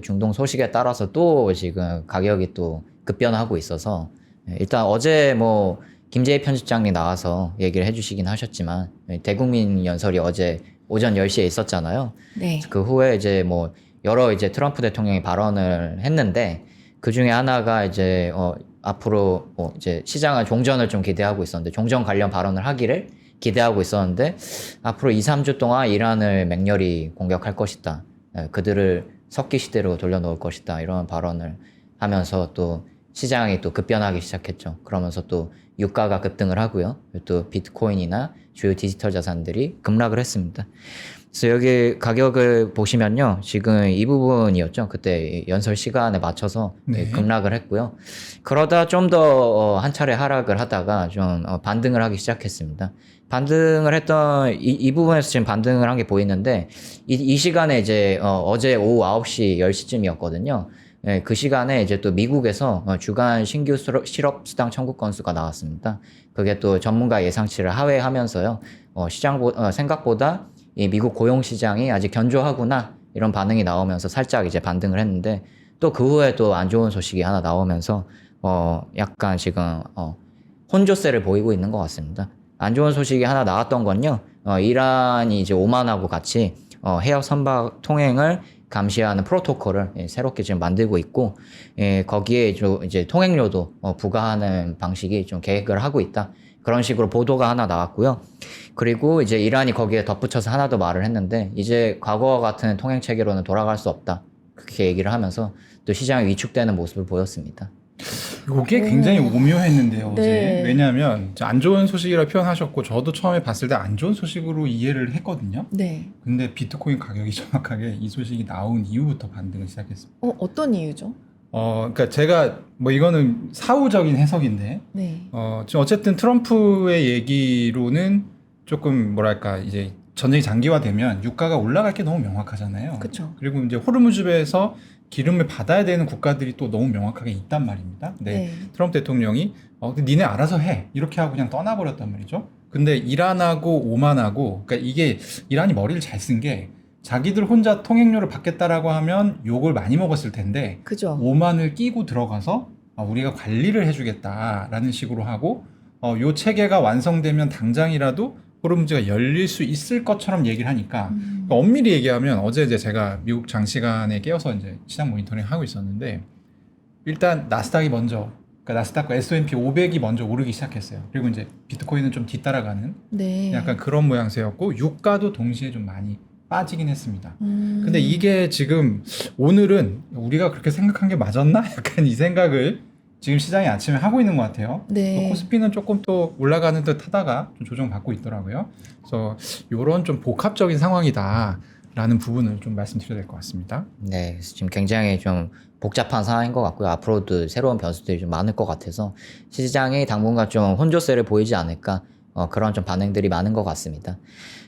중동 소식에 따라서 또 지금 가격이 또 급변하고 있어서 일단 어제 뭐 김재희 편집장이 나와서 얘기를 해주시긴 하셨지만 대국민 연설이 어제 오전 10시에 있었잖아요. 네. 그 후에 이제 뭐 여러 이제 트럼프 대통령이 발언을 했는데 그 중에 하나가 이제 앞으로 이제 시장은 종전을 좀 기대하고 있었는데 종전 관련 발언을 하기를 기대하고 있었는데 앞으로 2, 3주 동안 이란을 맹렬히 공격할 것이다. 그들을 석기 시대로 돌려놓을 것이다. 이런 발언을 하면서 또 시장이 또 급변하기 시작했죠. 그러면서 또 유가가 급등을 하고요. 또 비트코인이나 주요 디지털 자산들이 급락을 했습니다. 그래서 여기 가격을 보시면요. 지금 이 부분이었죠. 그때 연설 시간에 맞춰서 네. 급락을 했고요. 그러다 좀 더 한 차례 하락을 하다가 좀 반등을 하기 시작했습니다. 반등을 했던 이 부분에서 지금 반등을 한 게 보이는데 이 시간에 이제 어제 오후 9시 10시쯤이었거든요. 예, 그 시간에 이제 또 미국에서 주간 신규 실업 수당 청구 건수가 나왔습니다. 그게 또 전문가 예상치를 하회하면서요. 생각보다 이 미국 고용 시장이 아직 견조하구나 이런 반응이 나오면서 살짝 이제 반등을 했는데 또 그 후에 또 안 좋은 소식이 하나 나오면서 약간 지금 혼조세를 보이고 있는 것 같습니다. 안 좋은 소식이 하나 나왔던 건요. 이란이 이제 오만하고 같이 해역 선박 통행을 감시하는 프로토콜을 새롭게 지금 만들고 있고 거기에 이제 통행료도 부과하는 방식이 좀 계획을 하고 있다. 그런 식으로 보도가 하나 나왔고요. 그리고 이제 이란이 거기에 덧붙여서 하나 더 말을 했는데 이제 과거와 같은 통행 체계로는 돌아갈 수 없다. 그렇게 얘기를 하면서 또 시장이 위축되는 모습을 보였습니다. 이게 굉장히 오묘했는데요. 어제. 네. 왜냐하면 안 좋은 소식이라 표현하셨고 저도 처음에 봤을 때 안 좋은 소식으로 이해를 했거든요. 네. 근데 비트코인 가격이 정확하게 이 소식이 나온 이후부터 반등을 시작했습니다. 어떤 이유죠? 그러니까 제가 뭐 이거는 사후적인 해석인데 네. 지금 어쨌든 트럼프의 얘기로는 조금 뭐랄까 이제 전쟁이 장기화되면 유가가 올라갈 게 너무 명확하잖아요. 그쵸. 그리고 이제 호르무즈배에서 기름을 받아야 되는 국가들이 또 너무 명확하게 있단 말입니다. 네. 트럼프 대통령이 니네 알아서 해 이렇게 하고 그냥 떠나버렸단 말이죠. 근데 이란하고 오만하고 그러니까 이게 이란이 머리를 잘 쓴 게 자기들 혼자 통행료를 받겠다라고 하면 욕을 많이 먹었을 텐데 그죠. 오만을 끼고 들어가서 우리가 관리를 해주겠다라는 식으로 하고 요 체계가 완성되면 당장이라도 호르무즈가 열릴 수 있을 것처럼 얘기를 하니까 그러니까 엄밀히 얘기하면 어제 이제 제가 미국 장시간에 깨어서 이제 시장 모니터링 하고 있었는데 일단 나스닥이 먼저 그러니까 나스닥과 S&P 500이 먼저 오르기 시작했어요. 그리고 이제 비트코인은 좀 뒤따라가는 네. 약간 그런 모양새였고 유가도 동시에 좀 많이 빠지긴 했습니다. 근데 이게 지금 오늘은 우리가 그렇게 생각한 게 맞았나? 약간 이 생각을 지금 시장이 아침에 하고 있는 것 같아요. 네. 또 코스피는 조금 또 올라가는 듯 하다가 좀 조정받고 있더라고요. 그래서 이런 좀 복합적인 상황이다라는 부분을 좀 말씀드려야 될 것 같습니다. 네, 그래서 지금 굉장히 좀 복잡한 상황인 것 같고요. 앞으로도 새로운 변수들이 좀 많을 것 같아서 시장이 당분간 좀 혼조세를 보이지 않을까 그런 좀 반응들이 많은 것 같습니다.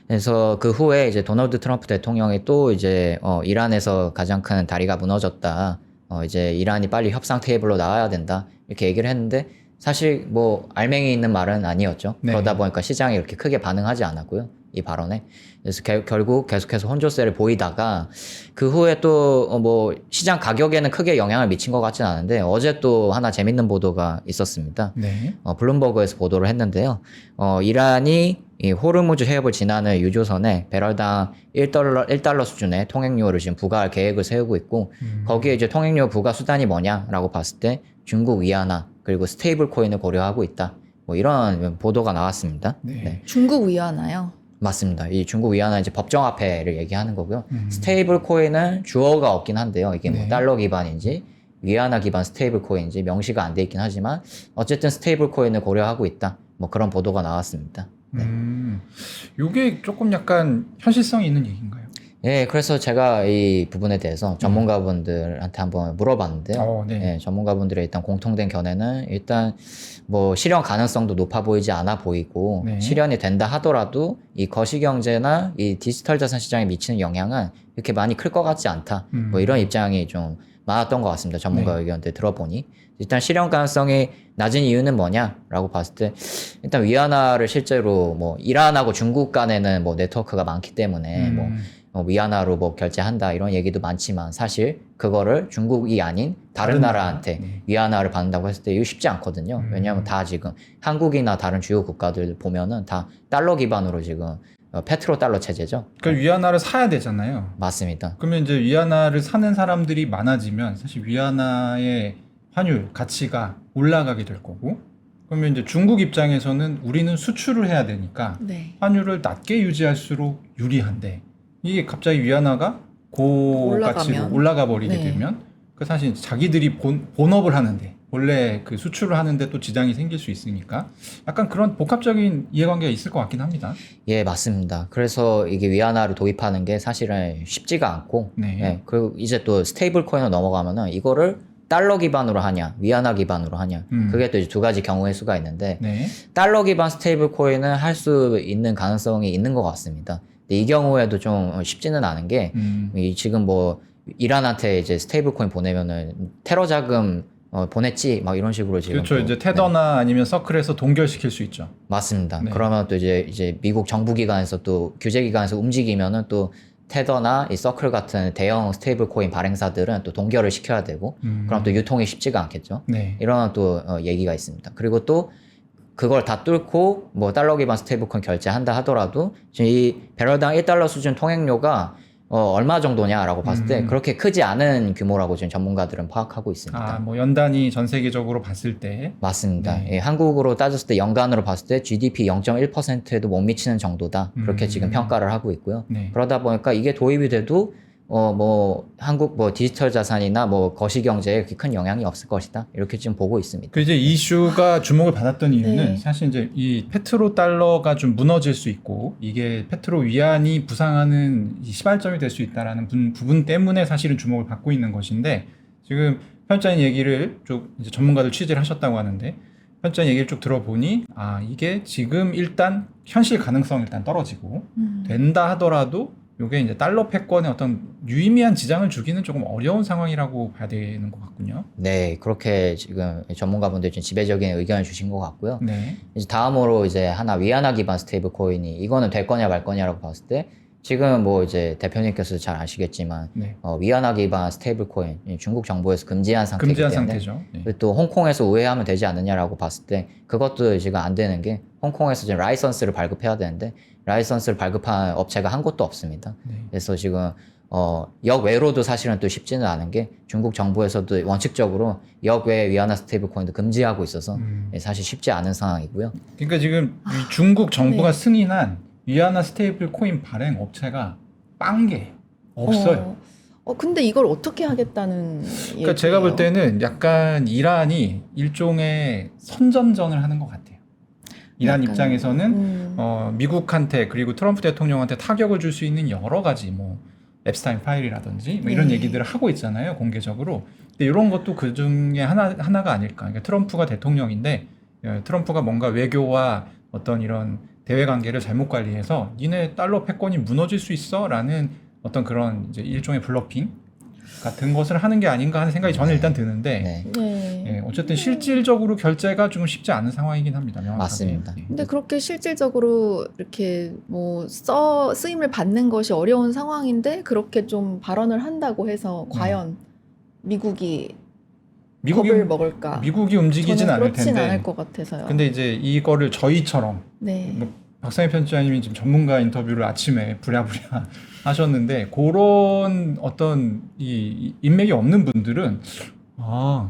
그래서 그 후에 이제 도널드 트럼프 대통령이 또 이제 이란에서 가장 큰 다리가 무너졌다. 이제 이란이 빨리 협상 테이블로 나와야 된다. 이렇게 얘기를 했는데 사실 뭐 알맹이 있는 말은 아니었죠. 네. 그러다 보니까 시장이 이렇게 크게 반응하지 않았고요. 이 발언에. 그래서 결국 계속해서 혼조세를 보이다가 그 후에 또 뭐 시장 가격에는 크게 영향을 미친 것 같지는 않은데 어제 또 하나 재밌는 보도가 있었습니다. 네. 블룸버그에서 보도를 했는데요. 이란이 이 호르무즈 해협을 지나는 유조선에 배럴당 1달러 수준의 통행료를 지금 부과할 계획을 세우고 있고 거기에 이제 통행료 부과 수단이 뭐냐라고 봤을 때 중국 위안화 그리고 스테이블 코인을 고려하고 있다. 뭐 이런 보도가 나왔습니다. 네. 네. 중국 위안화요. 맞습니다. 이 중국 위안화 이제 법정화폐를 얘기하는 거고요. 스테이블 코인은 주어가 없긴 한데요. 이게 뭐 네. 달러 기반인지 위안화 기반 스테이블 코인인지 명시가 안 돼 있긴 하지만 어쨌든 스테이블 코인을 고려하고 있다. 뭐 그런 보도가 나왔습니다. 네. 이게 조금 약간 현실성이 있는 얘기인가요? 예, 그래서 제가 이 부분에 대해서 전문가분들한테 한번 물어봤는데요. 네. 예, 전문가분들의 일단 공통된 견해는 일단 뭐 실현 가능성도 높아 보이지 않아 보이고 네. 실현이 된다 하더라도 이 거시경제나 이 디지털 자산 시장에 미치는 영향은 이렇게 많이 클 것 같지 않다. 뭐 이런 입장이 좀 많았던 것 같습니다. 전문가 네. 의견들 들어보니. 일단 실현 가능성이 낮은 이유는 뭐냐라고 봤을 때 일단 위안화를 실제로 뭐 이란하고 중국 간에는 뭐 네트워크가 많기 때문에 뭐 위안화로 뭐 결제한다 이런 얘기도 많지만 사실 그거를 중국이 아닌 다른 나라한테 네. 위안화를 받는다고 했을 때 이거 쉽지 않거든요. 왜냐하면 다 지금 한국이나 다른 주요 국가들 보면은 다 달러 기반으로 지금 페트로 달러 체제죠. 그 위안화를 사야 되잖아요. 맞습니다. 그러면 이제 위안화를 사는 사람들이 많아지면 사실 위안화의 환율 가치가 올라가게 될 거고, 그러면 이제 중국 입장에서는 우리는 수출을 해야 되니까 네. 환율을 낮게 유지할수록 유리한데, 이게 갑자기 위안화가 고가치로 올라가면. 올라가 버리게 네. 되면 그 사실 자기들이 본업을 하는데 원래 그 수출을 하는데 또 지장이 생길 수 있으니까 약간 그런 복합적인 이해관계가 있을 것 같긴 합니다. 예, 맞습니다. 그래서 이게 위안화를 도입하는 게 사실은 쉽지가 않고, 네. 예, 그리고 이제 또 스테이블 코인으로 넘어가면은 이거를 달러 기반으로 하냐, 위안화 기반으로 하냐, 그게 또 이제 두 가지 경우의 수가 있는데, 네. 달러 기반 스테이블 코인은 할 수 있는 가능성이 있는 것 같습니다. 근데 이 경우에도 좀 쉽지는 않은 게, 지금 뭐 이란한테 이제 스테이블 코인 보내면은 테러 자금 보냈지 막 이런 식으로 지금 그렇죠. 또, 이제 테더나 아니면 서클에서 동결시킬 수 있죠. 맞습니다. 네. 그러면 또 이제 미국 정부 기관에서 또 규제 기관에서 움직이면은 또 테더나 이 서클 같은 대형 스테이블 코인 발행사들은 또 동결을 시켜야 되고, 그럼 또 유통이 쉽지가 않겠죠. 네. 이런 또 얘기가 있습니다. 그리고 또 그걸 다 뚫고 뭐 달러 기반 스테이블 코인 결제한다 하더라도 지금 이 배럴당 1달러 수준 통행료가 얼마 정도냐라고 봤을 때 그렇게 크지 않은 규모라고 지금 전문가들은 파악하고 있습니다. 아, 뭐 연단위 전 세계적으로 봤을 때. 맞습니다. 네. 예, 한국으로 따졌을 때 연간으로 봤을 때 GDP 0.1%에도 못 미치는 정도다. 그렇게 지금 평가를 하고 있고요. 네. 그러다 보니까 이게 도입이 돼도 뭐 한국 뭐 디지털 자산이나 뭐 거시 경제에 그렇게 큰 영향이 없을 것이다. 이렇게 지금 보고 있습니다. 그 이제 이슈가 주목을 받았던 이유는 네. 사실 이제 이 페트로 달러가 좀 무너질 수 있고 이게 페트로 위안이 부상하는 이 시발점이 될 수 있다라는 부분 때문에 사실은 주목을 받고 있는 것인데, 지금 편집자님 얘기를 쭉 이제 전문가들 취재를 하셨다고 하는데, 편집자님 얘기를 쭉 들어보니 이게 지금 일단 현실 가능성 일단 떨어지고 된다 하더라도 이게 이제 달러 패권에 어떤 유의미한 지장을 주기는 조금 어려운 상황이라고 봐야 되는 것 같군요. 네, 그렇게 지금 전문가분들이 좀 지배적인 의견을 주신 것 같고요. 네. 이제 다음으로 이제 하나 위안화 기반 스테이블 코인이 이거는 될 거냐 말 거냐라고 봤을 때 지금 뭐 이제 대표님께서 잘 아시겠지만 네. 위안화 기반 스테이블 코인 중국 정부에서 금지한 상태이기 금지한 때문에 상태죠. 네. 그리고 또 홍콩에서 우회하면 되지 않느냐라고 봤을 때 그것도 지금 안 되는 게 홍콩에서 지금 라이선스를 발급해야 되는데 라이선스를 발급한 업체가 한 곳도 없습니다. 네. 그래서 지금 역외로도 사실은 또 쉽지는 않은 게 중국 정부에서도 원칙적으로 역외 위안화 스테이블 코인도 금지하고 있어서 사실 쉽지 않은 상황이고요. 그러니까 지금 이 중국 정부가 네. 승인한 위안화 스테이블 코인 발행 업체가 빵개 없어요. 근데 이걸 어떻게 하겠다는 그러니까 제가 볼 때는 약간 이란이 일종의 선전전을 하는 것 같아요. 이란 약간, 입장에서는 미국한테 그리고 트럼프 대통령한테 타격을 줄 수 있는 여러 가지 뭐 앱스타인 파일이라든지 뭐 이런 네. 얘기들을 하고 있잖아요, 공개적으로. 근데 이런 것도 그 중에 하나가 아닐까. 그러니까 트럼프가 대통령인데 트럼프가 뭔가 외교와 어떤 이런 대외 관계를 잘못 관리해서 니네 달러 패권이 무너질 수 있어라는 어떤 그런 이제 일종의 블러핑 같은 것을 하는 게 아닌가 하는 생각이 저는 일단 드는데, 네, 네. 예, 어쨌든 실질적으로 결제가 좀 쉽지 않은 상황이긴 합니다. 명확하게. 맞습니다. 예. 근데 그렇게 실질적으로 이렇게 뭐 쓰임을 받는 것이 어려운 상황인데 그렇게 좀 발언을 한다고 해서 과연 미국이 겁을 먹을까? 미국이 움직이진 저는 않을 그렇진 텐데. 않을 것 같아서요. 근데 이제 이거를 저희처럼 네. 뭐 박상희 편집자님이 지금 전문가 인터뷰를 아침에 부랴부랴 하셨는데, 그런 어떤 이 인맥이 없는 분들은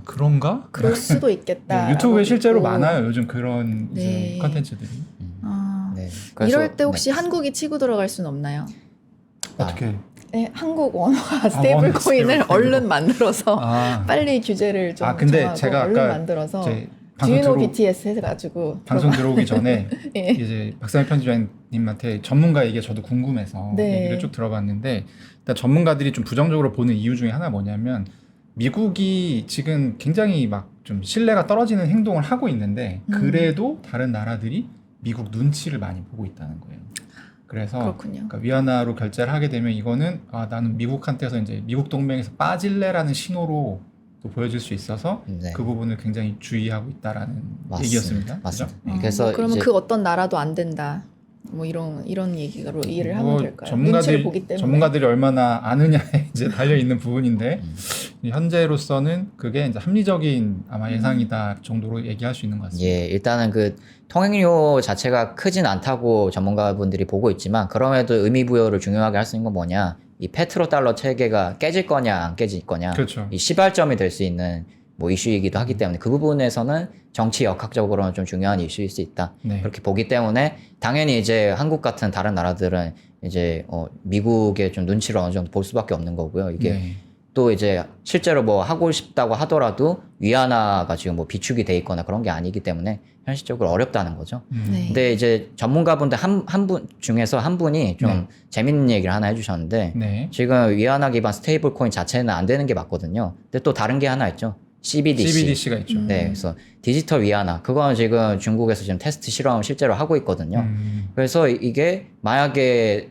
그런가? 그럴 수도 있겠다. 유튜브에 실제로 많아요. 요즘 그런 이제 네. 컨텐츠들이. 네. 그래서, 이럴 때 혹시 네. 한국이 치고 들어갈 수는 없나요? 어떻게? 네, 한국 원화 스테이블 코인을 얼른 만들어서 빨리 규제를 좀 근데 정하고 제가 얼른 아까 만들어서 제 Do BTS 해가지고 방송 들어오기 전에 예. 이제 박상희 편집자님한테 전문가 얘기가 저도 궁금해서 네. 얘기를 쭉 들어봤는데, 일단 전문가들이 좀 부정적으로 보는 이유 중에 하나 뭐냐면, 미국이 지금 굉장히 막 좀 신뢰가 떨어지는 행동을 하고 있는데 그래도 다른 나라들이 미국 눈치를 많이 보고 있다는 거예요. 그래서 그렇군요. 그러니까 위안화로 결제를 하게 되면 이거는 나는 미국한테서 이제 미국 동맹에서 빠질래라는 신호로 또 보여질 수 있어서 네. 그 부분을 굉장히 주의하고 있다라는 맞습니다. 얘기였습니다. 맞습니다. 그죠? 그래서 그러면 이제 그 어떤 나라도 안 된다. 뭐 이런 얘기로 이해를 하면 뭐 될까요? 눈치를 보기 때문에. 전문가들이 얼마나 아느냐에 이제 달려 있는 부분인데 현재로서는 그게 이제 합리적인 아마 예상이다 정도로 얘기할 수 있는 것 같습니다. 예, 일단은 그 통행료 자체가 크진 않다고 전문가분들이 보고 있지만 그럼에도 의미 부여를 중요하게 할 수 있는 건 뭐냐? 이 페트로달러 체계가 깨질 거냐 안 깨질 거냐 그렇죠. 이 시발점이 될 수 있는 뭐 이슈이기도 하기 때문에 그 부분에서는 정치 역학적으로는 좀 중요한 이슈일 수 있다. 네. 그렇게 보기 때문에 당연히 이제 한국 같은 다른 나라들은 이제 미국의 좀 눈치를 어느 정도 볼 수밖에 없는 거고요. 이게 네. 또 이제 실제로 뭐 하고 싶다고 하더라도 위안화가 지금 뭐 비축이 돼 있거나 그런 게 아니기 때문에 현실적으로 어렵다는 거죠. 네. 근데 이제 전문가분들 한 분 중에서 한 분이 좀 네. 재밌는 얘기를 하나 해주셨는데 네. 지금 위안화 기반 스테이블 코인 자체는 안 되는 게 맞거든요. 근데 또 다른 게 하나 있죠. CBDC. CBDC가 있죠. 네, 그래서 디지털 위안화. 그건 지금 중국에서 지금 테스트 실험 실제로 하고 있거든요. 그래서 이게 만약에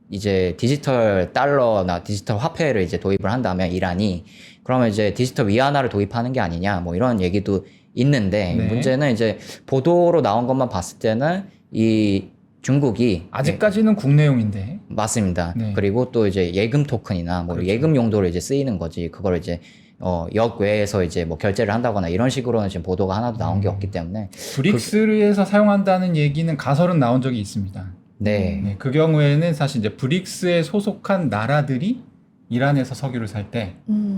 이제 디지털 달러나 디지털 화폐를 이제 도입을 한다면 이란이 그러면 이제 디지털 위안화를 도입하는 게 아니냐 뭐 이런 얘기도 있는데 네. 문제는 이제 보도로 나온 것만 봤을 때는 이 중국이 아직까지는 국내용인데. 맞습니다. 네. 그리고 또 이제 예금 토큰이나 뭐 그렇죠. 예금 용도로 이제 쓰이는 거지. 그걸 이제 역외에서 이제 뭐 결제를 한다거나 이런 식으로는 지금 보도가 하나도 나온 게 없기 때문에 브릭스에서 사용한다는 얘기는 가설은 나온 적이 있습니다. 네. 네, 그 경우에는 사실 이제 브릭스에 소속한 나라들이 이란에서 석유를 살 때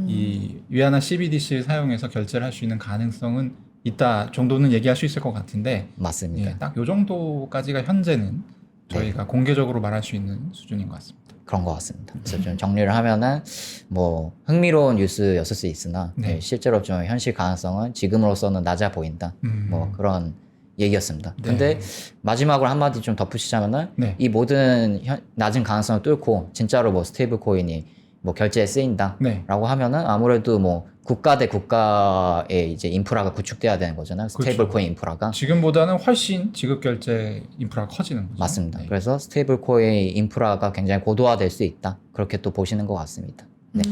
이 위안화 CBDC를 사용해서 결제를 할 수 있는 가능성은 있다 정도는 얘기할 수 있을 것 같은데 맞습니다. 예, 딱 요 정도까지가 현재는 저희가 공개적으로 말할 수 있는 수준인 것 같습니다. 그런 것 같습니다. 그래서 좀 정리를 하면은 뭐 흥미로운 뉴스였을 수 있으나 네. 실제로 좀 현실 가능성은 지금으로서는 낮아 보인다. 뭐 그런 얘기였습니다. 네. 근데 마지막으로 한마디 좀 덧붙이자면은 네. 이 모든 낮은 가능성을 뚫고 진짜로 뭐 스테이블 코인이 뭐 결제에 쓰인다. 네. 라고 하면은 아무래도 뭐 국가 대 국가의 이제 인프라가 구축돼야 되는 거잖아요. 스테이블 그렇죠. 코인 인프라가. 지금보다는 훨씬 지급 결제 인프라가 커지는 거죠. 맞습니다. 네. 그래서 스테이블 코인 인프라가 굉장히 고도화될 수 있다. 그렇게 또 보시는 것 같습니다. 네.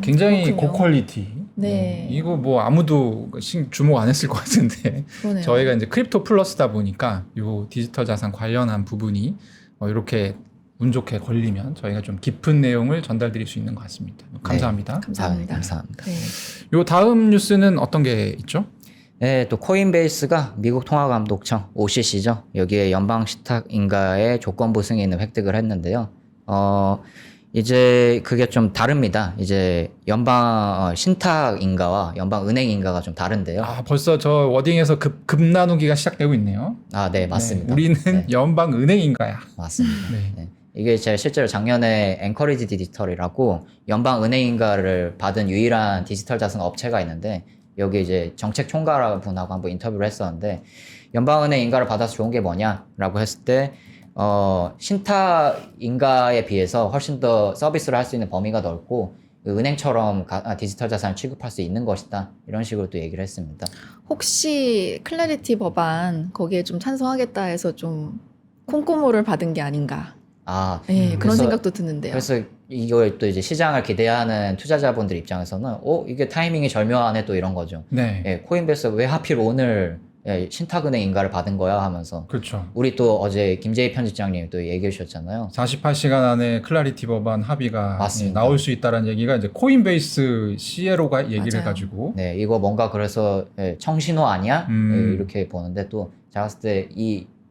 굉장히 그렇군요. 고퀄리티. 네. 이거 뭐 아무도 주목 안 했을 것 같은데 그러네요. 저희가 이제 크립토 플러스다 보니까 요 디지털 자산 관련한 부분이 이렇게 운 좋게 걸리면 저희가 좀 깊은 내용을 전달드릴 수 있는 것 같습니다. 감사합니다. 감사합니다. 감사합니다. 네. 요 다음 뉴스는 어떤 게 있죠? 네, 또 코인베이스가 미국 통화감독청 OCC죠. 여기에 연방 신탁인가의 조건부 승인을 획득을 했는데요. 이제 그게 좀 다릅니다. 이제 연방 신탁인가와 연방 은행인가가 좀 다른데요. 아, 벌써 저 워딩에서 급 나누기가 시작되고 있네요. 네, 맞습니다. 네, 우리는 네, 연방 은행인가야. 맞습니다. 네. 네. 이게 제가 실제로 작년에 앵커리지 디지털이라고 연방 은행인가를 받은 유일한 디지털 자산 업체가 있는데 여기 이제 정책 총괄분하고 한번 인터뷰를 했었는데 연방 은행인가를 받아서 좋은 게 뭐냐라고 했을 때 신탁인가에 비해서 훨씬 더 서비스를 할 수 있는 범위가 넓고 은행처럼 디지털 자산을 취급할 수 있는 것이다. 이런 식으로 또 얘기를 했습니다. 혹시 클래리티 법안 거기에 좀 찬성하겠다 해서 좀 콩고모를 받은 게 아닌가. 네, 그런 그래서- 생각도 드는데요. 그래서 이걸 또 이제 시장을 기대하는 투자자분들 입장에서는 이게 타이밍이 절묘하네 또 이런 거죠. 네. 예, 코인베이스 왜 하필 오늘 신탁은행 인가를 받은 거야 하면서 그렇죠. 우리 또 어제 김재희 편집장님 또 얘기해 주셨잖아요. 48시간 안에 클라리티 법안 합의가 맞습니다. 나올 수 있다는 얘기가 이제 코인베이스 CEO가 얘기를 맞아요. 해가지고 네, 이거 뭔가 그래서 청신호 아니야? 음. 이렇게 보는데 또 제가 봤을 때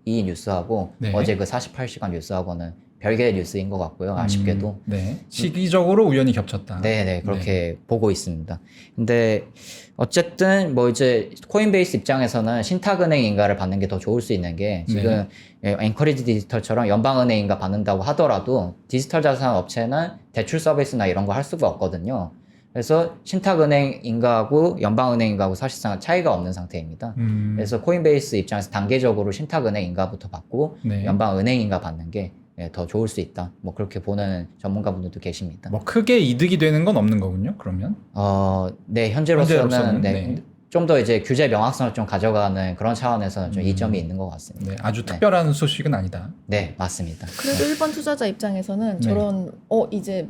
이 뉴스하고 네. 어제 그 48시간 뉴스하고는 별개의 뉴스인 것 같고요. 아쉽게도. 네. 시기적으로 우연히 겹쳤다. 네네, 그렇게 보고 있습니다. 근데, 어쨌든, 뭐 이제, 코인베이스 입장에서는 신탁은행 인가를 받는 게 더 좋을 수 있는 게, 지금, 앵커리지 디지털처럼 연방은행 인가 받는다고 하더라도, 디지털 자산 업체는 대출 서비스나 이런 거 할 수가 없거든요. 그래서, 신탁은행 인가하고 연방은행 인가하고 사실상 차이가 없는 상태입니다. 그래서 코인베이스 입장에서 단계적으로 신탁은행 인가부터 받고, 네. 연방은행 인가 받는 게 더 좋을 수 있다. 뭐 그렇게 보는 전문가분들도 계십니다. 뭐 크게 이득이 되는 건 없는 거군요. 그러면 네, 현재로서는 현재로서는, 네. 네. 좀 더 이제 규제 명확성을 좀 가져가는 그런 차원에서는 좀 이점이 있는 것 같습니다. 네, 아주 특별한 소식은 아니다. 네, 맞습니다. 그래도 일반 투자자 입장에서는 저런 이제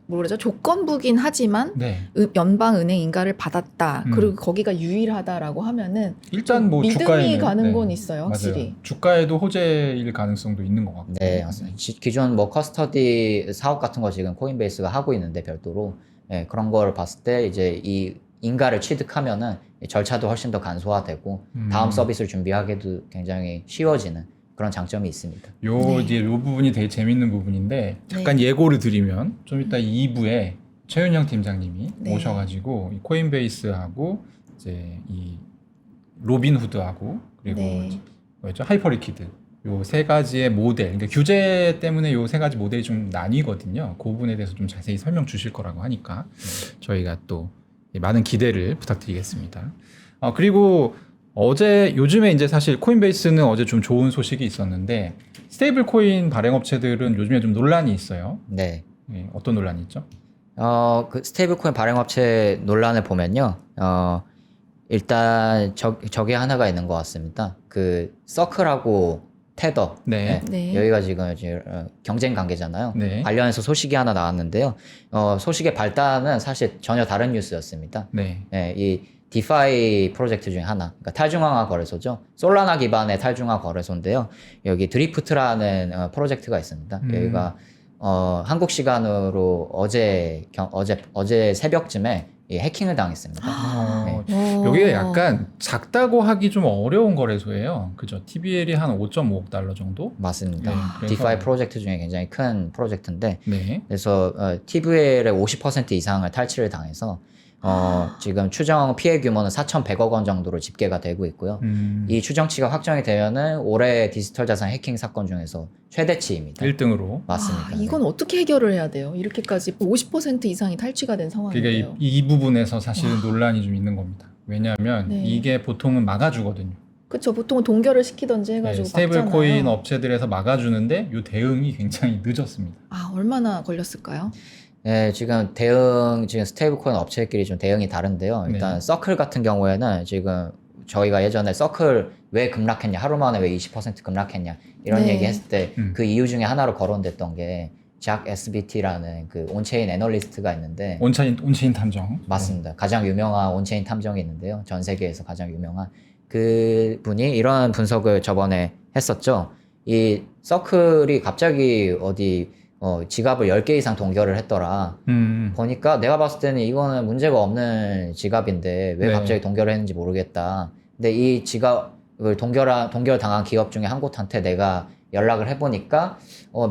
뭐라죠? 조건부긴 하지만 네. 연방은행 인가를 받았다. 음. 그리고 거기가 유일하다라고 하면은 일단 뭐 믿음이 주가에는 가는 건 있어요, 확실히. 맞아요. 주가에도 호재일 가능성도 있는 것 같고. 네, 맞습니다. 기존 뭐 커스터디 사업 같은 거 지금 코인베이스가 하고 있는데 별도로 그런 걸 봤을 때 이제 이 인가를 취득하면은 절차도 훨씬 더 간소화되고 다음 서비스를 준비하기도 굉장히 쉬워지는 그런 장점이 있습니다. 요 이제 요 부분이 되게 재밌는 부분인데 잠깐 예고를 드리면 좀 이따 2부에 최윤영 팀장님이 오셔가지고 이 코인베이스하고 이제 이 로빈후드하고 그리고 뭐였죠? 하이퍼리퀴드 요 세 가지의 모델, 그러니까 규제 때문에 요 세 가지 모델이 좀 나뉘거든요. 그 부분에 대해서 좀 자세히 설명 주실 거라고 하니까 저희가 또 많은 기대를 부탁드리겠습니다. 그리고 요즘에 이제 사실 코인베이스는 어제 좀 좋은 소식이 있었는데 스테이블 코인 발행 업체들은 요즘에 좀 논란이 있어요. 네. 어떤 논란이 있죠? 그 스테이블 코인 발행 업체 논란을 보면요. 일단 저게 하나가 있는 것 같습니다. 그 서클하고 테더. 네. 여기가 지금 이제 경쟁 관계잖아요. 네. 관련해서 소식이 하나 나왔는데요. 소식의 발단은 사실 전혀 다른 뉴스였습니다. 네. 이 디파이 프로젝트 중에 하나, 그러니까 탈중앙화 거래소죠. 솔라나 기반의 탈중앙화 거래소인데요. 여기 드리프트라는 프로젝트가 있습니다. 여기가 한국 시간으로 어제 새벽쯤에 해킹을 당했습니다. 여기가 약간 작다고 하기 좀 어려운 거래소예요. 그죠? TBL이 한 5.5억 달러 정도? 맞습니다. 그래서- 디파이 프로젝트 중에 굉장히 큰 프로젝트인데, 네. 그래서 TVL의 50% 이상을 탈취를 당해서 지금 추정 피해 규모는 4,100억 원 정도로 집계가 되고 있고요. 이 추정치가 확정이 되면은 올해 디지털 자산 해킹 사건 중에서 최대치입니다. 1등으로. 맞습니다. 이건 어떻게 해결을 해야 돼요? 이렇게까지 50% 이상이 탈취가 된 상황인데요. 그러니까 이 부분에서 사실은 논란이 좀 있는 겁니다. 왜냐하면 이게 보통은 막아주거든요. 그렇죠. 보통은 동결을 시키던지 해가지고 스테이블 막잖아요. 코인 업체들에서 막아주는데 이 대응이 굉장히 늦었습니다. 얼마나 걸렸을까요? 네, 지금 스테이블 코인 업체끼리 좀 대응이 다른데요. 일단 서클 같은 경우에는 지금 저희가 예전에 서클 왜 급락했냐, 하루 만에 왜 20% 급락했냐 이런 얘기 했을 때 그 이유 중에 하나로 거론됐던 게 작 SBT라는 그 온체인 애널리스트가 있는데 온체인 탐정. 맞습니다. 가장 유명한 온체인 탐정이 있는데요. 전 세계에서 가장 유명한 그 분이 이런 분석을 저번에 했었죠. 이 서클이 갑자기 어디 지갑을 10개 이상 동결을 했더라. 보니까 내가 봤을 때는 이거는 문제가 없는 지갑인데 왜 갑자기 동결을 했는지 모르겠다. 근데 이 지갑을 동결당한 기업 중에 한 곳한테 내가 연락을 해보니까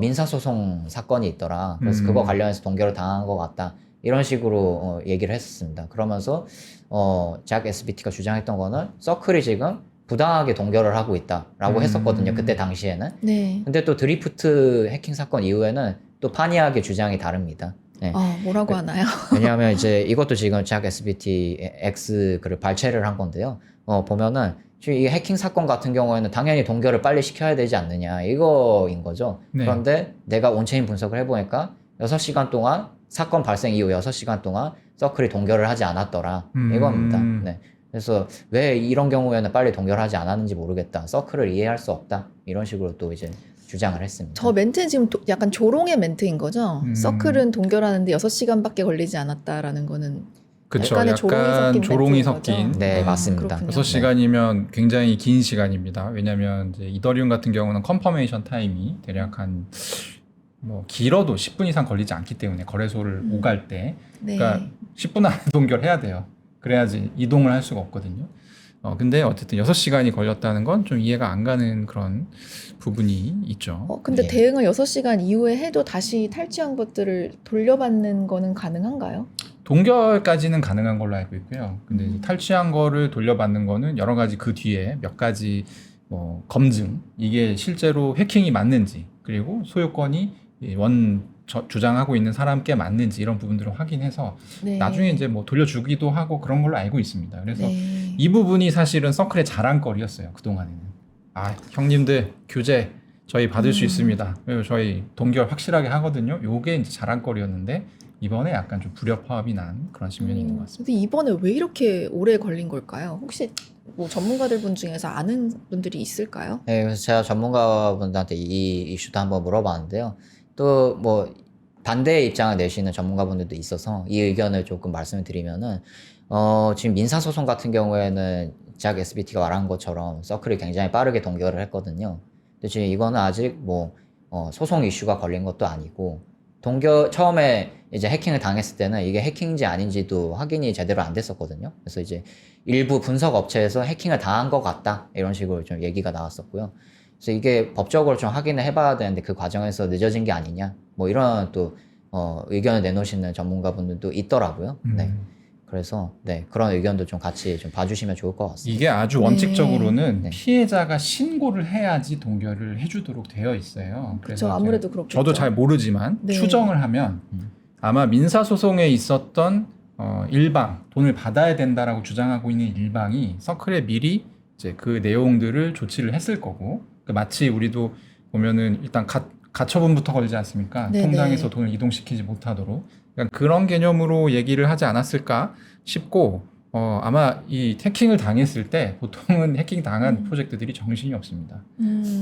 민사소송 사건이 있더라. 그래서 그거 관련해서 동결을 당한 것 같다. 이런 식으로 얘기를 했었습니다. 그러면서 작 SBT가 주장했던 거는 서클이 지금 부당하게 동결을 하고 있다라고 했었거든요. 그때 당시에는. 네. 근데 또 드리프트 해킹 사건 이후에는 또 판이하게 주장이 다릅니다. 네. 뭐라고 하나요? 왜냐하면 이제 이것도 지금 작 SBT X 그를 발췌를 한 건데요. 보면은 지금 이 해킹 사건 같은 경우에는 당연히 동결을 빨리 시켜야 되지 않느냐 이거인 거죠. 그런데 내가 온체인 분석을 해보니까 6시간 동안 사건 발생 이후 6시간 동안 서클이 동결을 하지 않았더라 이겁니다. 네. 그래서 왜 이런 경우에는 빨리 동결하지 않았는지 모르겠다. 서클을 이해할 수 없다. 이런 식으로 또 이제 주장을 했습니다. 저 멘트는 지금 약간 조롱의 멘트인 거죠? 서클은 동결하는데 6시간밖에 걸리지 않았다라는 거는 그쵸. 약간의 약간 조롱이 섞인. 네, 맞습니다. 그렇군요. 6시간이면 굉장히 긴 시간입니다. 왜냐하면 이제 이더리움 같은 경우는 컨퍼메이션 타임이 대략 한 길어도 10분 이상 걸리지 않기 때문에 거래소를 오갈 때 그러니까 10분 안에 동결해야 돼요. 그래야지 이동을 할 수가 없거든요. 근데 어쨌든 6시간이 걸렸다는 건 좀 이해가 안 가는 그런 부분이 있죠. 근데 대응을 6시간 이후에 해도 다시 탈취한 것들을 돌려받는 거는 가능한가요? 동결까지는 가능한 걸로 알고 있고요. 근데 이제 탈취한 거를 돌려받는 거는 여러 가지 그 뒤에 몇 가지 검증, 이게 실제로 해킹이 맞는지, 그리고 소유권이 주장하고 있는 사람께 맞는지 이런 부분들을 확인해서 나중에 이제 돌려주기도 하고 그런 걸로 알고 있습니다. 그래서 이 부분이 사실은 서클의 자랑거리였어요. 그동안에는. 형님들 규제 저희 받을 수 있습니다. 저희 동결 확실하게 하거든요. 요게 이제 자랑거리였는데 이번에 약간 좀 불협화음이 난 그런 측면이 있는 것 같습니다. 근데 이번에 왜 이렇게 오래 걸린 걸까요? 혹시 뭐 전문가들 분 중에서 아는 분들이 있을까요? 네, 그래서 제가 전문가분들한테 이 이슈도 한번 물어봤는데요. 또 뭐 반대의 입장을 내시는 전문가분들도 있어서 이 의견을 조금 말씀을 드리면은 지금 민사소송 같은 경우에는 작 SBT가 말한 것처럼 서클이 굉장히 빠르게 동결을 했거든요. 근데 지금 이거는 아직 뭐 소송 이슈가 걸린 것도 아니고 처음에 이제 해킹을 당했을 때는 이게 해킹인지 아닌지도 확인이 제대로 안 됐었거든요. 그래서 이제 일부 분석 업체에서 해킹을 당한 것 같다 이런 식으로 좀 얘기가 나왔었고요. 그래서 이게 법적으로 좀 확인을 해봐야 되는데 그 과정에서 늦어진 게 아니냐 뭐 이런 또 의견을 내놓으시는 전문가분들도 있더라고요. 네. 그래서 네 그런 의견도 좀 같이 좀 봐주시면 좋을 것 같습니다. 이게 아주 원칙적으로는 네. 피해자가 신고를 해야지 동결을 해주도록 되어 있어요. 그렇죠. 아무래도 그렇겠죠. 저도 잘 모르지만 네. 추정을 하면 아마 민사소송에 있었던 일방 돈을 받아야 된다라고 주장하고 있는 일방이 서클에 미리 이제 그 내용들을 조치를 했을 거고 마치 우리도 보면은 일단 가처분부터 걸지 않습니까? 네네. 통장에서 돈을 이동시키지 못하도록 그러니까 그런 개념으로 얘기를 하지 않았을까 싶고 아마 이 해킹을 당했을 때 보통은 해킹 당한 프로젝트들이 정신이 없습니다.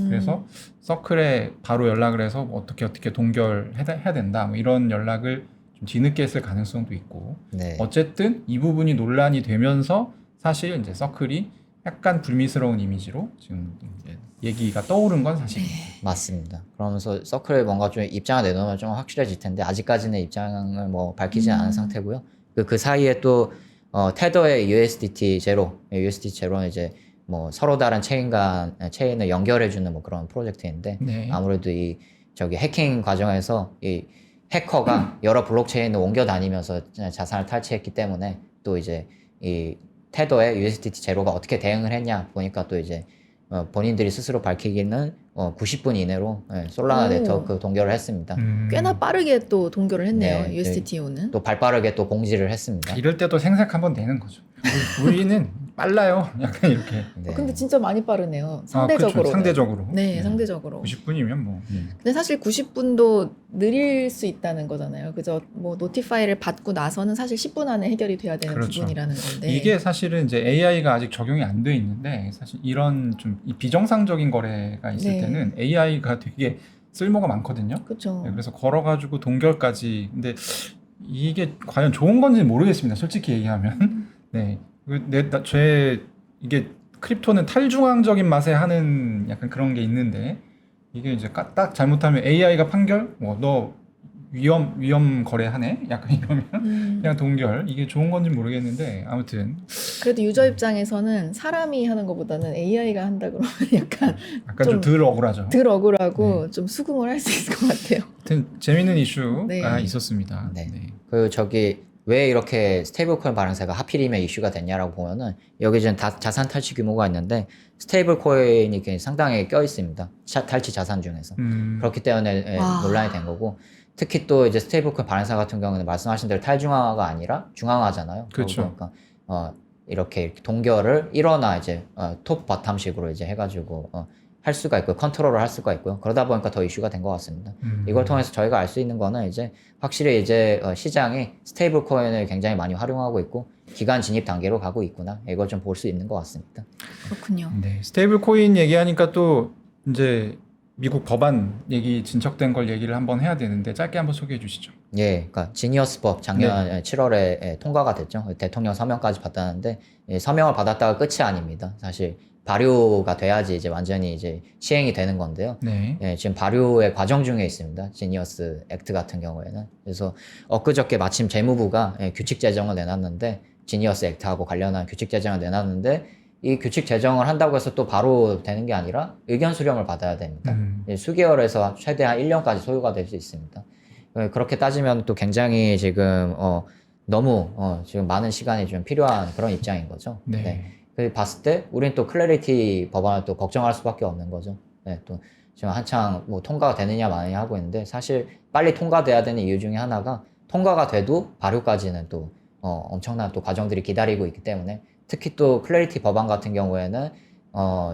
그래서 서클에 바로 연락을 해서 뭐 어떻게 동결해야 된다 뭐 이런 연락을 좀 뒤늦게 했을 가능성도 있고 네. 어쨌든 이 부분이 논란이 되면서 사실 이제 서클이 약간 불미스러운 이미지로 지금 이제 얘기가 떠오른 건 사실입니다. 맞습니다. 그러면서 서클에 뭔가 좀 입장을 내놓으면 좀 확실해질 텐데 아직까지는 입장을 뭐 밝히지 않은 상태고요. 그 사이에 또 테더의 USDT 제로, USDT 제로는 이제 뭐 서로 다른 체인을 연결해주는 뭐 그런 프로젝트인데 네. 아무래도 이 저기 해킹 과정에서 이 해커가 여러 블록체인을 옮겨 다니면서 자산을 탈취했기 때문에 또 이제 이 테더의 USDT 제로가 어떻게 대응을 했냐 보니까 또 이제 본인들이 스스로 밝히기는 90분 이내로 솔라나 오. 네트워크 동결을 했습니다. 꽤나 빠르게 또 동결을 했네요. 네, USDTO는. 또 발빠르게 또 공지를 했습니다. 이럴 때도 생색 한번 내는 거죠. 우리는 빨라요. 약간 이렇게. 네. 근데 진짜 많이 빠르네요. 아, 상대적으로. 그렇죠. 상대적으로. 네, 상대적으로. 90분이면 뭐. 근데 사실 90분도 느릴 수 있다는 거잖아요. 그죠? 뭐 노티파이를 받고 나서는 사실 10분 안에 해결이 돼야 되는 그렇죠. 부분이라는 건데. 이게 사실은 이제 AI가 아직 적용이 안 돼 있는데 사실 이런 좀 이 비정상적인 거래가 있을 네. 때는 AI가 되게 쓸모가 많거든요. 그렇죠. 네, 그래서 걸어가지고 동결까지. 근데 이게 과연 좋은 건지 모르겠습니다. 솔직히 얘기하면. 네. 이게 크립토는 탈중앙적인 맛에 하는 약간 그런 게 있는데 이게 이제 딱 잘못하면 AI가 판결, 너 위험 거래하네? 약간 이러면 그냥 동결. 이게 좋은 건지 모르겠는데 아무튼 그래도 유저 입장에서는 사람이 하는 것보다는 AI가 한다 그러면 약간 좀 덜 억울하죠. 덜 억울하고 좀 수긍을 할 수 있을 것 같아요. 하여튼 재밌는 이슈가 네. 있었습니다. 네. 네. 그리고 저기 왜 이렇게 스테이블코인 발행사가 하필이면 이슈가 됐냐라고 보면은 여기 지금 자산 탈취 규모가 있는데 스테이블코인이 상당히 껴 있습니다. 탈취 자산 중에서. 그렇기 때문에 논란이 된 거고 특히 또 이제 스테이블코인 발행사 같은 경우는 말씀하신 대로 탈중앙화가 아니라 중앙화잖아요. 그렇죠. 그러니까 이렇게 동결을 일어나 이제 톱 바텀식으로 이제 해가지고 할 수가 있고요. 컨트롤을 할 수가 있고요. 그러다 보니까 더 이슈가 된 것 같습니다. 이걸 통해서 저희가 알 수 있는 거는 이제 확실히 이제 시장이 스테이블 코인을 굉장히 많이 활용하고 있고 기간 진입 단계로 가고 있구나. 이걸 좀 볼 수 있는 것 같습니다. 그렇군요. 네. 스테이블 코인 얘기하니까 또 이제 미국 법안 얘기 진척된 걸 얘기를 한번 해야 되는데 짧게 한번 소개해 주시죠. 예, 그러니까 지니어스법 작년 7월에 통과가 됐죠. 대통령 서명까지 받았는데 서명을 받았다가 끝이 아닙니다. 사실 발효가 돼야지 이제 완전히 이제 시행이 되는 건데요. 네. 예, 지금 발효의 과정 중에 있습니다. 지니어스 액트 같은 경우에는. 그래서 엊그저께 마침 재무부가 규칙 제정을 내놨는데 지니어스 액트하고 관련한 규칙 제정을 내놨는데 이 규칙 제정을 한다고 해서 또 바로 되는 게 아니라 의견 수렴을 받아야 됩니다. 수개월에서 최대한 1년까지 소요가 될 수 있습니다. 그렇게 따지면 또 굉장히 지금 너무 지금 많은 시간이 좀 필요한 그런 입장인 거죠. 네. 그 봤을 때 우린 또 클래리티 법안을 또 걱정할 수밖에 없는 거죠. 네, 또 지금 한창 뭐 통과가 되느냐 마느냐 하고 있는데 사실 빨리 통과돼야 되는 이유 중에 하나가 통과가 돼도 발효까지는 또 엄청난 또 과정들이 기다리고 있기 때문에 특히 또 클래리티 법안 같은 경우에는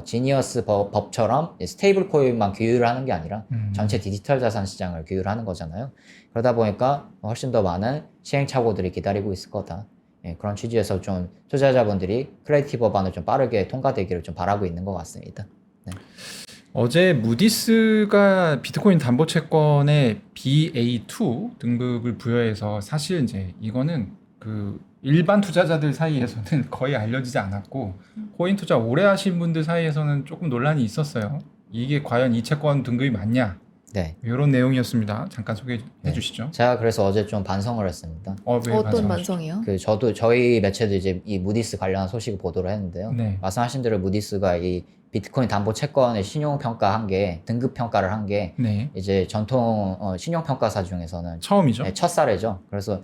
지니어스 법처럼 스테이블 코인만 규율을 하는 게 아니라 전체 디지털 자산 시장을 규율하는 거잖아요. 그러다 보니까 훨씬 더 많은 시행착오들이 기다리고 있을 거다. 예, 그런 취지에서 좀 투자자분들이 클래리티 법안을 좀 빠르게 통과되기를 좀 바라고 있는 것 같습니다. 네. 어제 무디스가 비트코인 담보 채권에 BA2 등급을 부여해서 사실 이제 이거는 그 일반 투자자들 사이에서는 거의 알려지지 않았고 코인 투자 오래 하신 분들 사이에서는 조금 논란이 있었어요. 이게 과연 이 채권 등급이 맞냐? 네. 이런 내용이었습니다. 잠깐 소개해 주시죠. 제가 그래서 어제 좀 반성을 했습니다. 왜 어떤 반성하시죠? 반성이요? 저희 매체도 이제 이 무디스 관련한 소식을 보도를 했는데요. 네. 말씀하신 대로 무디스가 이 비트코인 담보 채권의 신용 평가한 게 등급 평가를 한 게 네. 이제 전통 신용 평가사 중에서는 처음이죠. 네, 첫 사례죠. 그래서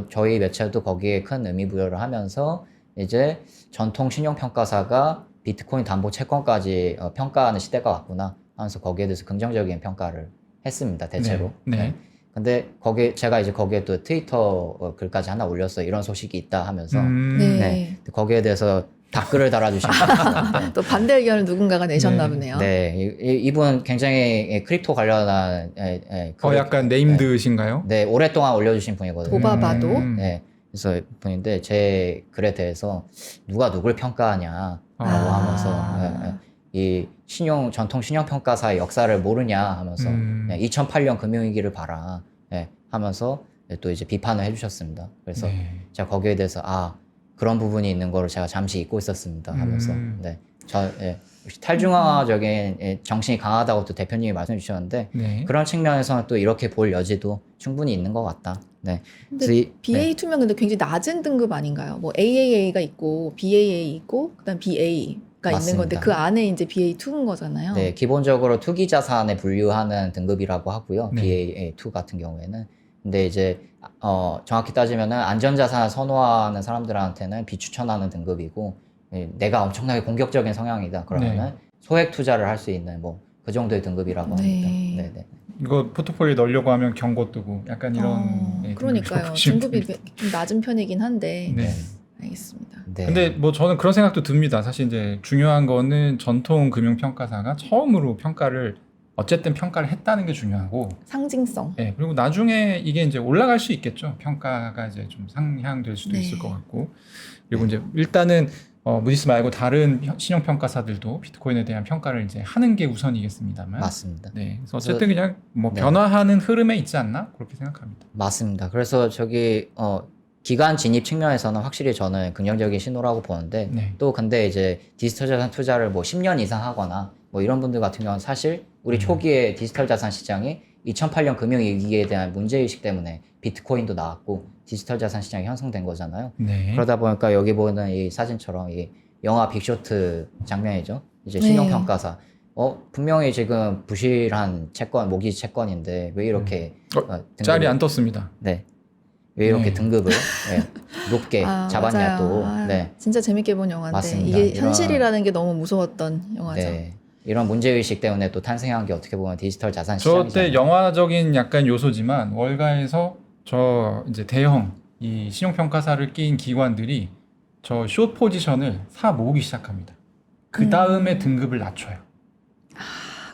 저희 매체도 거기에 큰 의미 부여를 하면서 이제 전통 신용 평가사가 비트코인 담보 채권까지 평가하는 시대가 왔구나 하면서 거기에 대해서 긍정적인 평가를 했습니다. 대체로. 네. 근데 제가 이제 거기에 또 트위터 글까지 하나 올렸어요. 이런 소식이 있다 하면서. 네. 네. 거기에 대해서 댓글을 달아주신 분이 있었는데 또 반대 의견을 누군가가 내셨나 네. 보네요. 네, 이분 굉장히 크립토 관련한 약간 네임드신가요? 네, 오랫동안 올려주신 분이거든요. 도바바도. 네, 그래서 분인데 제 글에 대해서 누가 누굴 평가하냐라고 하면서 이 전통 신용 평가사의 역사를 모르냐 하면서 2008년 금융위기를 봐라 하면서 또 이제 비판을 해주셨습니다. 그래서 제가 거기에 대해서 그런 부분이 있는 거를 제가 잠시 잊고 있었습니다 하면서 탈중앙화적인 정신이 강하다고 또 대표님이 말씀해 주셨는데 그런 측면에서는 또 이렇게 볼 여지도 충분히 있는 것 같다. 네. 근데 BA2면 근데 굉장히 낮은 등급 아닌가요? 뭐 AAA가 있고 BAA 있고 그다음 BA가 맞습니다. 있는 건데 그 안에 이제 BA2인 거잖아요. 네, 기본적으로 투기 자산에 분류하는 등급이라고 하고요. 네. BA2 같은 경우에는. 근데 이제 정확히 따지면은 안전자산을 선호하는 사람들한테는 비추천하는 등급이고 내가 엄청나게 공격적인 성향이다 그러면은 소액 투자를 할 수 있는 뭐 그 정도의 등급이라고 합니다. 네. 이거 포트폴리오에 넣으려고 하면 경고 뜨고 약간 이런 그러니까요. 등급이 좀 낮은 편이긴 한데 네. 알겠습니다. 네. 근데 뭐 저는 그런 생각도 듭니다. 사실 이제 중요한 거는 전통 금융 평가사가 처음으로 평가를 했다는 게 중요하고 상징성. 네, 그리고 나중에 이게 이제 올라갈 수 있겠죠. 평가가 이제 좀 상향될 수도 있을 것 같고 그리고 이제 일단은 무디스 말고 다른 신용 평가사들도 비트코인에 대한 평가를 이제 하는 게 우선이겠습니다만 맞습니다. 네, 그래서 어쨌든 그냥 뭐 변화하는 흐름에 있지 않나 그렇게 생각합니다. 맞습니다. 그래서 기관 진입 측면에서는 확실히 저는 긍정적인 신호라고 보는데 또 근데 이제 디지털 자산 투자를 뭐 10년 이상 하거나 뭐 이런 분들 같은 경우는 사실 우리 초기에 디지털 자산 시장이 2008년 금융위기에 대한 문제의식 때문에 비트코인도 나왔고 디지털 자산 시장이 형성된 거잖아요. 그러다 보니까 여기 보이는 이 사진처럼 이 영화 빅쇼트 장면이죠. 이제 신용평가사. 분명히 지금 부실한 채권, 모기지 채권인데 왜 이렇게 짤이 안 떴습니다. 네. 왜 이렇게 등급을 높게 잡았냐 맞아요. 또. 네. 진짜 재밌게 본 영화인데 맞습니다. 이게 현실이라는 게 너무 무서웠던 영화죠. 네. 이런 문제의식 때문에 또 탄생한 게 어떻게 보면 디지털 자산 시장이잖아요. 저때 영화적인 약간 요소지만 월가에서 이제 대형 이 신용평가사를 끼인 기관들이 숏 포지션을 사 모으기 시작합니다. 그 다음에 등급을 낮춰요.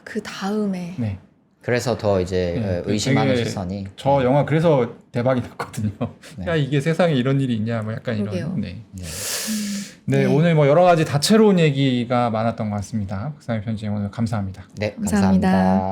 그 다음에. 네. 그래서 더 이제 의심하는 되게 시선이. 저 영화 그래서 대박이 났거든요. 네. 야 이게 세상에 이런 일이 있냐 뭐 약간 그러게요. 이런. 네, 오늘 뭐 여러 가지 다채로운 얘기가 많았던 것 같습니다. 박상희 편집님 오늘 감사합니다. 네, 감사합니다. 감사합니다.